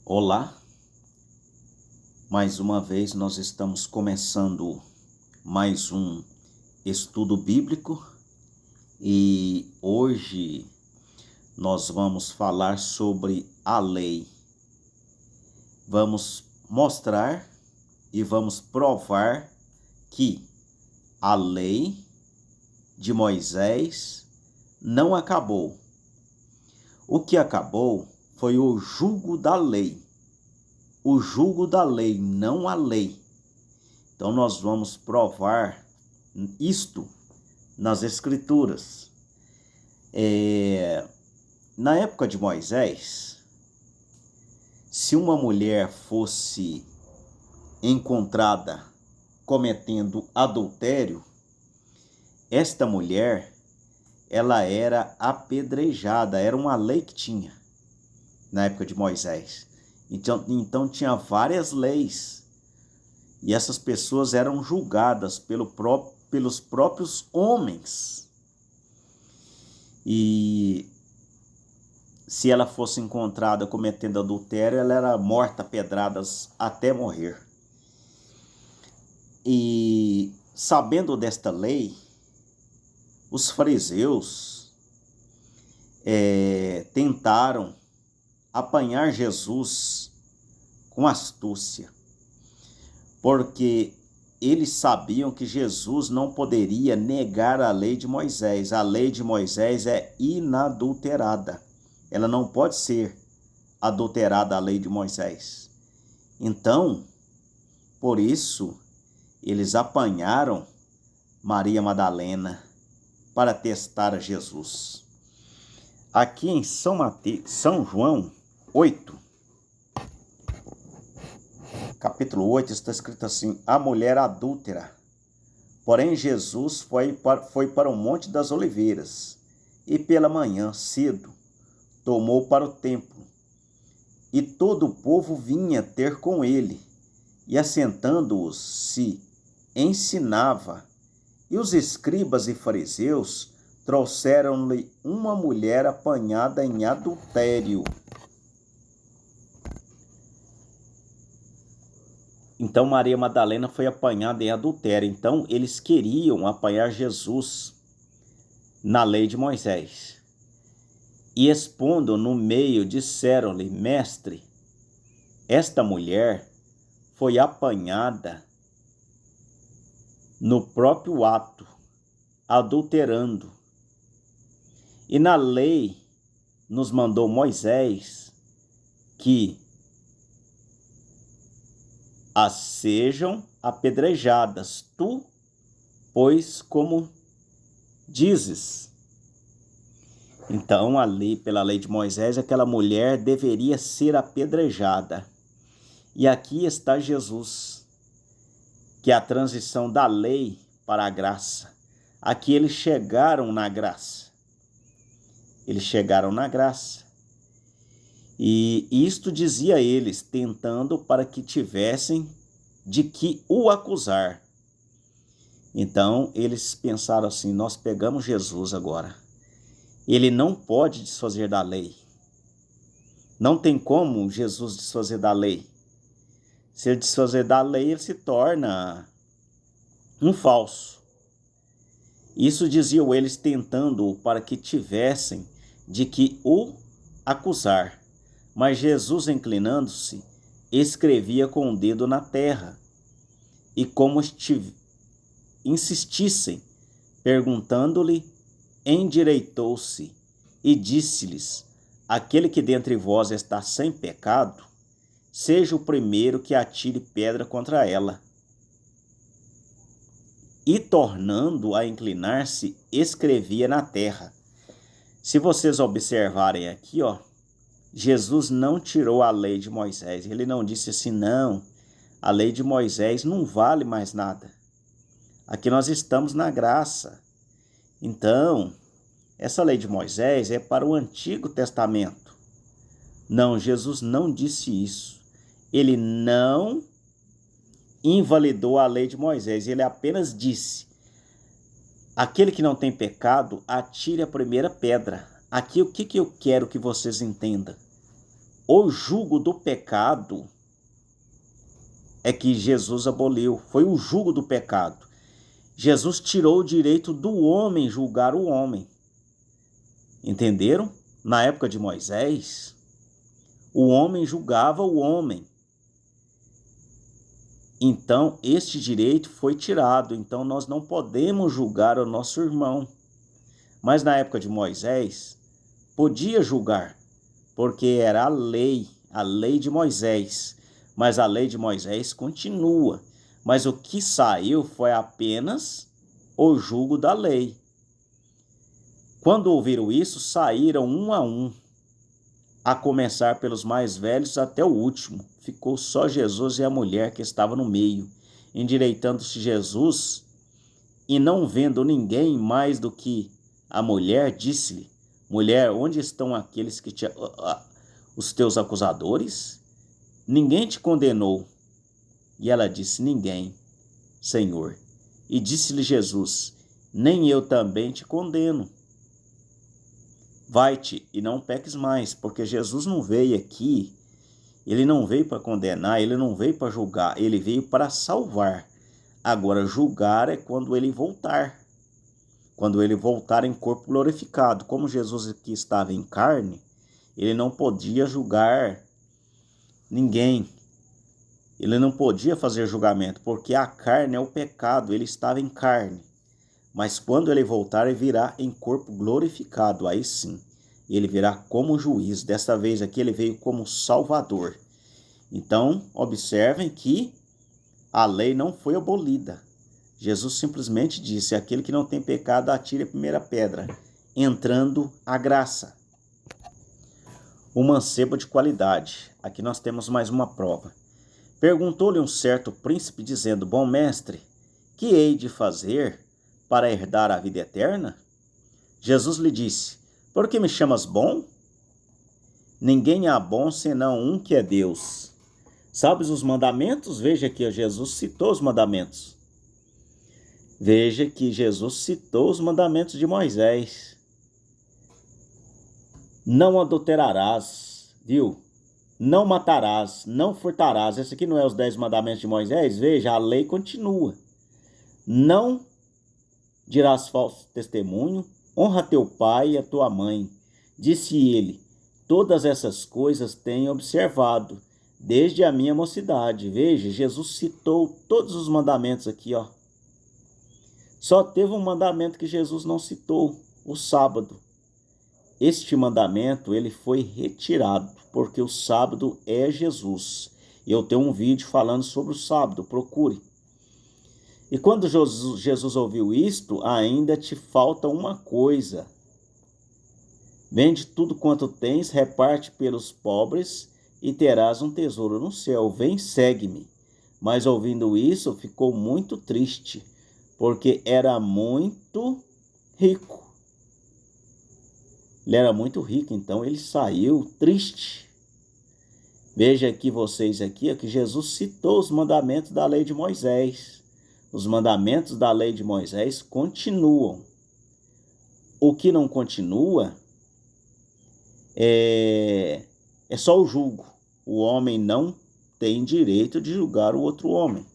Olá, mais uma vez nós estamos começando mais um estudo bíblico e hoje nós vamos falar sobre a lei. Vamos mostrar e vamos provar que a lei de Moisés não acabou. O que acabou foi o jugo da lei. O jugo da lei, não a lei. Então nós vamos provar isto nas Escrituras. Na época de Moisés, se uma mulher fosse encontrada cometendo adultério, esta mulher, ela era apedrejada, era uma lei que tinha na época de Moisés. Então tinha várias leis e essas pessoas eram julgadas pelos próprios homens. E se ela fosse encontrada cometendo adultério, ela era morta a pedradas até morrer. E sabendo desta lei, os fariseus tentaram apanhar Jesus com astúcia, porque eles sabiam que Jesus não poderia negar a lei de Moisés. A lei de Moisés é inadulterada. Ela não pode ser adulterada, a lei de Moisés. Então, por isso, eles apanharam Maria Madalena para testar a Jesus. Aqui em São João 8, capítulo 8, está escrito assim: a mulher adúltera. Porém, Jesus foi para o Monte das Oliveiras e pela manhã, cedo, tomou para o templo. E todo o povo vinha ter com ele, e assentando-os se ensinava. E os escribas e fariseus trouxeram-lhe uma mulher apanhada em adultério. Então Maria Madalena foi apanhada em adultério. Então eles queriam apanhar Jesus na lei de Moisés. E expondo no meio, disseram-lhe: Mestre, esta mulher foi apanhada no próprio ato, adulterando. E na lei nos mandou Moisés que as sejam apedrejadas. Tu, pois, como dizes? Então, pela lei de Moisés, aquela mulher deveria ser apedrejada. E aqui está Jesus, que é a transição da lei para a graça. Aqui eles chegaram na graça. Eles chegaram na graça. E isto dizia eles, tentando para que tivessem de que o acusar. Então, eles pensaram assim: nós pegamos Jesus agora. Ele não pode desfazer da lei. Não tem como Jesus desfazer da lei. Se ele desfazer da lei, ele se torna um falso. Isso diziam eles, tentando para que tivessem de que o acusar. Mas Jesus, inclinando-se, escrevia com o dedo na terra. E como insistissem, perguntando-lhe, endireitou-se e disse-lhes: aquele que dentre vós está sem pecado, seja o primeiro que atire pedra contra ela. E tornando a inclinar-se, escrevia na terra. Se vocês observarem aqui, Jesus não tirou a lei de Moisés. Ele não disse assim: não, a lei de Moisés não vale mais nada. Aqui nós estamos na graça. Então, essa lei de Moisés é para o Antigo Testamento. Não, Jesus não disse isso. Ele não invalidou a lei de Moisés. Ele apenas disse: aquele que não tem pecado, atire a primeira pedra. Aqui o que eu quero que vocês entendam? O jugo do pecado é que Jesus aboliu. Foi o jugo do pecado. Jesus tirou o direito do homem julgar o homem. Entenderam? Na época de Moisés, o homem julgava o homem. Então, este direito foi tirado. Então, nós não podemos julgar o nosso irmão. Mas na época de Moisés, podia julgar, porque era a lei de Moisés. Mas a lei de Moisés continua. Mas o que saiu foi apenas o jugo da lei. Quando ouviram isso, saíram um, a começar pelos mais velhos até o último. Ficou só Jesus e a mulher que estava no meio. Endireitando-se Jesus, e não vendo ninguém mais do que a mulher, disse-lhe: mulher, onde estão aqueles que os teus acusadores? Ninguém te condenou? E ela disse: ninguém, Senhor. E disse-lhe Jesus: nem eu também te condeno. Vai-te e não peques mais, porque Jesus não veio aqui, ele não veio para condenar, ele não veio para julgar, ele veio para salvar. Agora, julgar é quando ele voltar. Quando ele voltar em corpo glorificado. Como Jesus aqui estava em carne, ele não podia julgar ninguém. Ele não podia fazer julgamento, porque a carne é o pecado, ele estava em carne. Mas quando ele voltar, ele virá em corpo glorificado, aí sim. Ele virá como juiz. Desta vez aqui ele veio como salvador. Então, observem que a lei não foi abolida. Jesus simplesmente disse: aquele que não tem pecado, atire a primeira pedra, entrando a graça. O mancebo de qualidade. Aqui nós temos mais uma prova. Perguntou-lhe um certo príncipe, dizendo: bom mestre, que hei de fazer para herdar a vida eterna? Jesus lhe disse: por que me chamas bom? Ninguém há bom senão um, que é Deus. Sabes os mandamentos? Veja que Jesus citou os mandamentos. Veja que Jesus citou os mandamentos de Moisés. Não adulterarás, viu? Não matarás, não furtarás. Esse aqui não é os 10 mandamentos de Moisés? Veja, a lei continua. Não dirás falso testemunho, honra teu pai e a tua mãe. Disse ele: todas essas coisas tenho observado desde a minha mocidade. Veja, Jesus citou todos os mandamentos aqui, ó. Só teve um mandamento que Jesus não citou, o sábado. Este mandamento, ele foi retirado, porque o sábado é Jesus. Eu tenho um vídeo falando sobre o sábado, procure. E quando Jesus ouviu isto, ainda te falta uma coisa. Vende tudo quanto tens, reparte pelos pobres, e terás um tesouro no céu. Vem, segue-me. Mas ouvindo isso, ficou muito triste, porque era muito rico. Ele era muito rico, então ele saiu triste. Veja aqui vocês aqui, que Jesus citou os mandamentos da lei de Moisés. Os mandamentos da lei de Moisés continuam. O que não continua é só o julgo. O homem não tem direito de julgar o outro homem.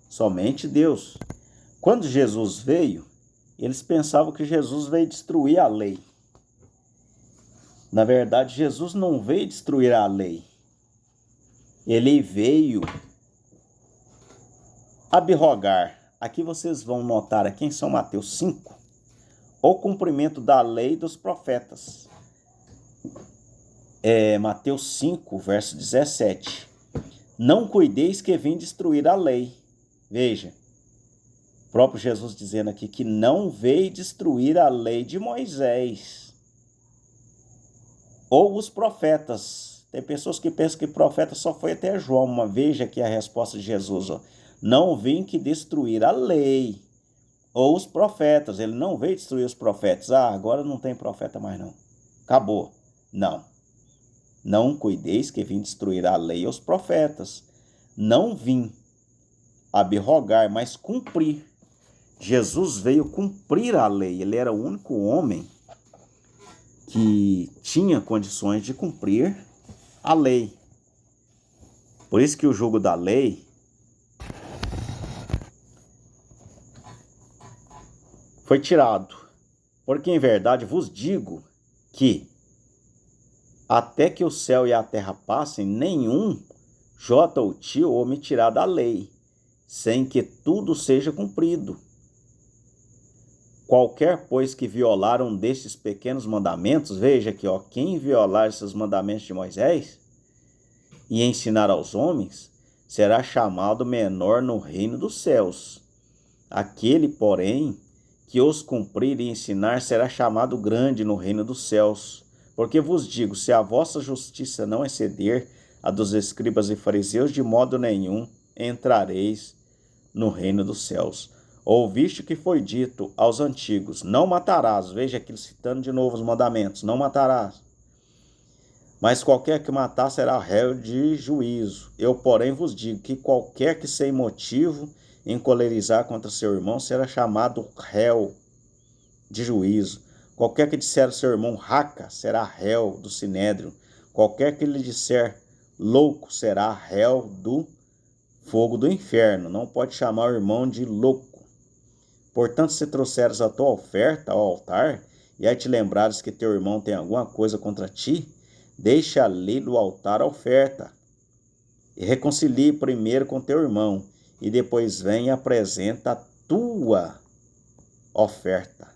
Somente Deus. Quando Jesus veio, eles pensavam que Jesus veio destruir a lei. Na verdade, Jesus não veio destruir a lei. Ele veio abrogar. Aqui vocês vão notar aqui em São Mateus 5, o cumprimento da lei dos profetas. Mateus 5, verso 17. Não cuideis que vim destruir a lei. Veja, o próprio Jesus dizendo aqui que não veio destruir a lei de Moisés ou os profetas. Tem pessoas que pensam que profeta só foi até João. Mas veja aqui a resposta de Jesus. Ó. Não vim que destruir a lei ou os profetas. Ele não veio destruir os profetas. Agora não tem profeta mais não. Acabou. Não. Não cuideis que vim destruir a lei e os profetas. Não vim abrogar, mas cumprir. Jesus veio cumprir a lei. Ele era o único homem que tinha condições de cumprir a lei. Por isso que o jugo da lei foi tirado. Porque em verdade vos digo que até que o céu e a terra passem, nenhum jota ou tio omitirá da lei, sem que tudo seja cumprido. Qualquer, pois, que violar um destes pequenos mandamentos, veja aqui, ó, quem violar esses mandamentos de Moisés e ensinar aos homens, será chamado menor no reino dos céus. Aquele, porém, que os cumprir e ensinar, será chamado grande no reino dos céus. Porque vos digo, se a vossa justiça não exceder a dos escribas e fariseus, de modo nenhum entrareis no reino dos céus. Ouviste que foi dito aos antigos, não matarás. Veja aqui citando de novo os mandamentos, não matarás. Mas qualquer que matar será réu de juízo. Eu, porém, vos digo que qualquer que sem motivo encolerizar contra seu irmão será chamado réu de juízo. Qualquer que disser ao seu irmão raca será réu do sinédrio. Qualquer que lhe disser louco será réu do fogo do inferno. Não pode chamar o irmão de louco. Portanto, se trouxeres a tua oferta ao altar, e aí te lembrares que teu irmão tem alguma coisa contra ti, deixa ali do altar a oferta, e reconcilie primeiro com teu irmão, e depois vem e apresenta a tua oferta.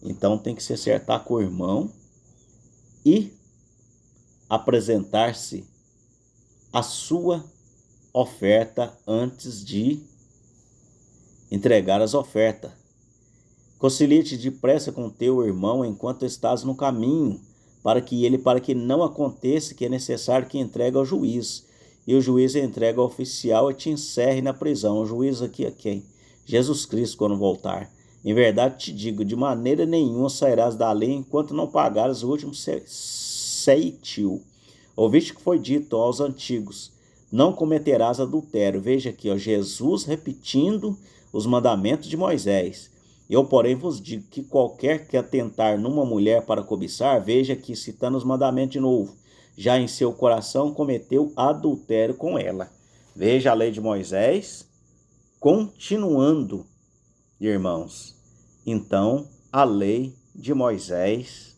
Então tem que se acertar com o irmão e apresentar-se a sua oferta antes de entregar as ofertas. Concilia-te depressa com teu irmão enquanto estás no caminho, para que não aconteça que é necessário que entregue ao juiz, e o juiz entrega ao oficial e te encerre na prisão. O juiz aqui é quem? Jesus Cristo, quando voltar. Em verdade te digo, de maneira nenhuma sairás da lei enquanto não pagares o último ceitil. Ouviste que foi dito aos antigos, não cometerás adultério. Veja aqui, ó, Jesus repetindo os mandamentos de Moisés. Eu, porém, vos digo que qualquer que atentar numa mulher para cobiçar, veja aqui, citando os mandamentos de novo, já em seu coração cometeu adultério com ela. Veja a lei de Moisés, continuando, irmãos. Então, a lei de Moisés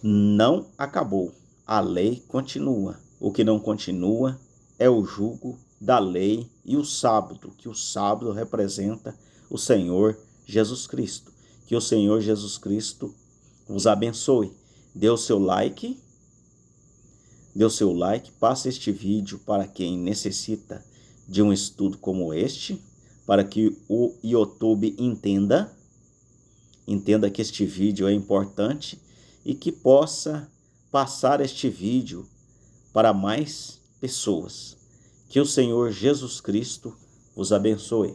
não acabou. A lei continua. O que não continua é o jugo da lei e o sábado, que o sábado representa o Senhor Jesus Cristo. Que o Senhor Jesus Cristo vos abençoe. Dê o seu like, passe este vídeo para quem necessita de um estudo como este, para que o YouTube entenda que este vídeo é importante e que possa passar este vídeo para mais pessoas. Que o Senhor Jesus Cristo vos abençoe.